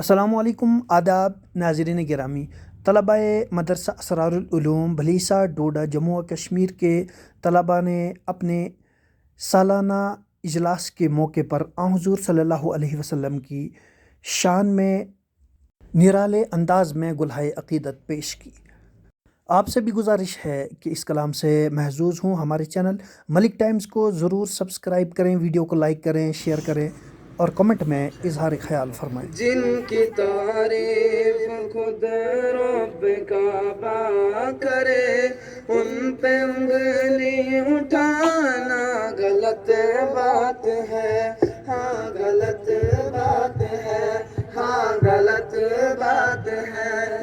السلام علیکم، آداب ناظرین گرامی، طلباء مدرسہ اسرار العلوم بھلیسہ ڈوڈا جموں و کشمیر کے طلباء نے اپنے سالانہ اجلاس کے موقع پر آن حضور صلی اللہ علیہ وسلم کی شان میں نرالے انداز میں گلہائے عقیدت پیش کی۔ آپ سے بھی گزارش ہے کہ اس کلام سے محظوظ ہوں۔ ہمارے چینل ملک ٹائمز کو ضرور سبسکرائب کریں، ویڈیو کو لائک کریں، شیئر کریں اور کمنٹ میں اظہار خیال فرمائیں۔ جن کی تعریف خود رب کعبہ کرے، ان پہ انگلی اٹھانا غلط بات ہے، ہاں غلط بات ہے، ہاں غلط بات ہے۔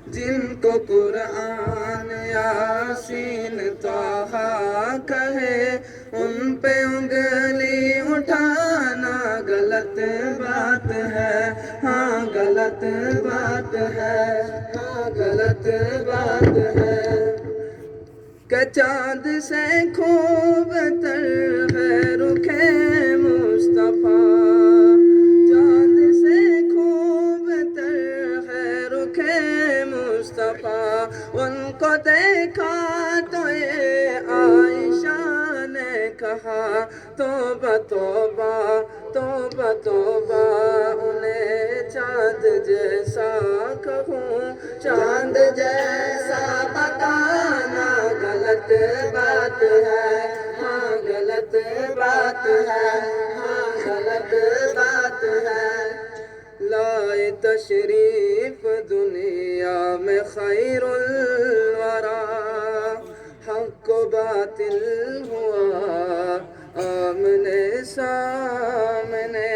جن کو قرآن یاسین طٰہٰ کہے، ان پہ انگلی اٹھانا غلط بات ہے، ہاں غلط بات ہے، ہاں غلط بات ہے۔ کہ چاند سے خوب تر ہے رخ مصطفیٰ، چاند سے خوب تر ہے رخ مصطفیٰ، ان کو دیکھا تو یہ عائشہ نے کہا توبہ توبہ توبہ توبہ، انہیں چاند جیسا کہوں، چاند جیسا بتانا غلط بات ہے، ہاں غلط بات ہے، ہاں غلط بات ہے۔ لائے تشریف دنیا میں خیر الورا، حق و باطل ہوا آمنے سامنے،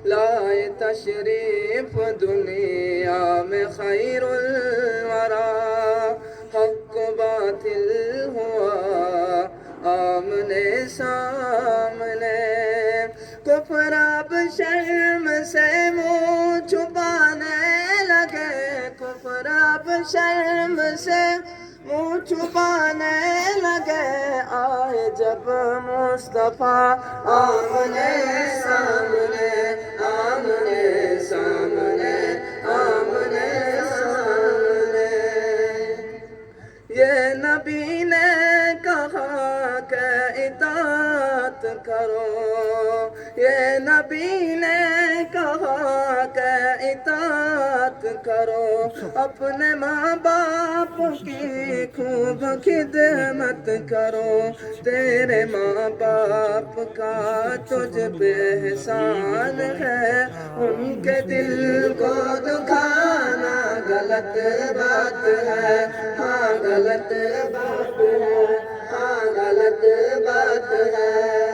لائے تشریف دنیا میں خیر الورا، حق و باطل ہوا آمنے سامنے۔ کفر اب شرم سے منہ چھپانے لگے، کفر اب شرم سے منہ چھپانے لگے، آئے جب مصطفیٰ آمنے سامنے، آمنے سامنے، آمنے سامنے۔ یہ نبی نے کہا کہ اطاعت کرو، یہ نبی نے کہا کہ اطاعت کرو، اپنے ماں باپ کی خوب خدمت کرو، تیرے ماں باپ کا تجھ پہ احسان ہے، ان کے دل کو دکھانا غلط بات ہے، ہاں غلط بات ہے، ہاں غلط بات ہے۔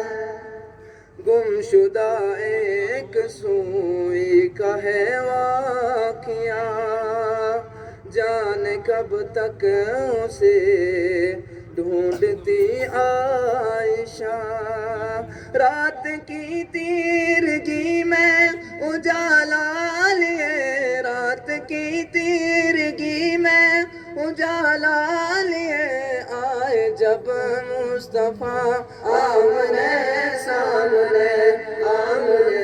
گم شدہ ایک سوئی کا ہے واقعہ، جانے کب تک اسے ڈھونڈتی عائشہ، رات کی تیرگی میں اجالا لیے، رات کی تیرگی میں اجالا لیے، آئے جب مصطفیٰ آمنے سامنے، آمنے